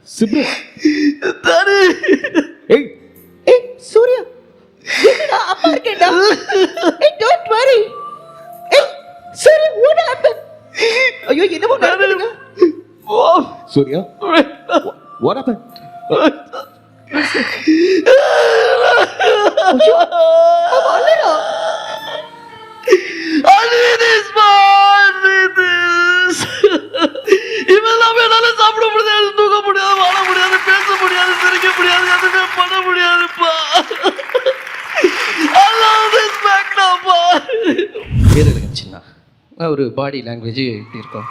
சிம்ரன். தானே. ஏய் ஏய் சூர்யா, என்னடா அம்மா இருக்கேடா. ஏய் டோன்ட் வரி. ஏய் சூர்யா, what happened? ஐயோ என்னமோ நடக்குதுங்க. Surya, what happened? ஐயோ அம்மா அல்லடா. இவெல்லாம் என்னால சாப்பிட முடியாது, தூக்க முடியாது, வாழ முடியாது, பேச முடியாது, சிரிக்க முடியாது, எதுவுமே பண்ண முடியாதுப்பா. I love this Magnappa. பேர் எனக்கு சின்ன ஒரு பாடி லாங்குவேஜ் இப்படி இருக்கும்.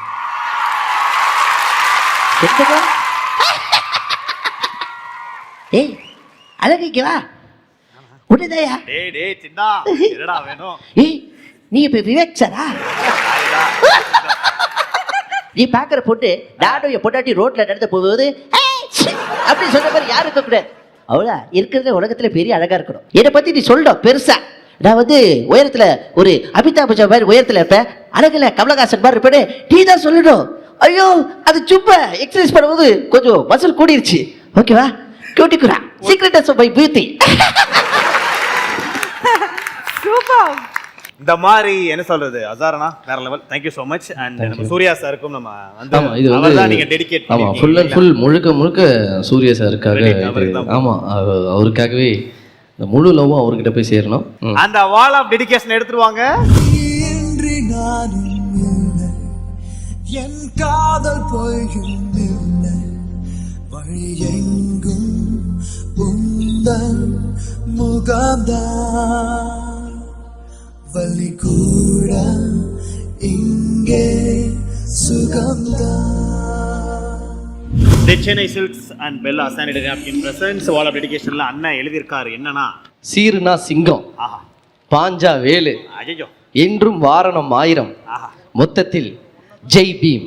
ஏய் அழகிக்கு வா உடனேயா. டேய் டேய் சின்னா, என்னடா வேணும்? ஏய் நீ இப்ப விவேக் சாரா? நீ பாக்குற பொண்ணு டாடோய பொண்டாட்டி ரோட்ல நடந்து போகும்போது அப்படி சொன்ன மாதிரி யாரும் இருக்க கூடாது. அவ்வளோ இருக்கிறதுல உலகத்துல பெரிய அழகா இருக்கணும். என்னை பத்தி நீ சொல்லிடும் பெருசா. நான் வந்து உயரத்துல ஒரு அமிதாப் பச்சன் மாதிரி உயரத்துல இருப்பேன், அழகுல கமலஹாசன் மாதிரி இருப்பேன்னு நீ தான் சொல்லணும். ஐயோ அது சும்மா எக்ஸசைஸ் பண்ணும்போது கொஞ்சம் மசில் கூடிருச்சு. ஓகேவா? கூட்டிக்குறா secret of my beauty. Super. இந்த மாதிரி என்ன சொல்றது அசாரனா வேற level. Thank you so much. And நம்ம சூர்யா சாருக்கும் நம்ம வந்து ஆமா இது வந்து அவர்தான் நீங்க டெடிகேட் ஆமா ஃபுல் அண்ட் ஃபுல் முழுக்க சூர்யா சாருக்காக. ஆமா அவருக்காகவே இந்த முழு லவ்வும் அவர்கிட்ட போய் சேரணும். அந்த வால் ஆஃப் டெடிகேஷன் எடுத்துருவாங்க. என் காதல் போயும் வழி எங்கும் உந்தன் முகம்தான் வலி கூட இங்கே சுகம்தான். The Chennai Silks and Bella Sanitary Napkin presents wall of dedicationல அண்ணன் எழுதியிருக்காரு என்னன்னா, சீருனா சிங்கம், ஆஹா பாஞ்சா வேலு, அஜயோ என்றும் வாரணம் ஆயிரம், ஆஹா மொத்தத்தில் Jai Bhim.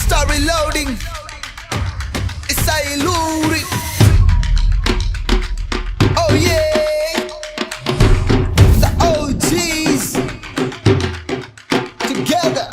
Start reloading. It's Ayeluri. Oh yeah. The OGs together.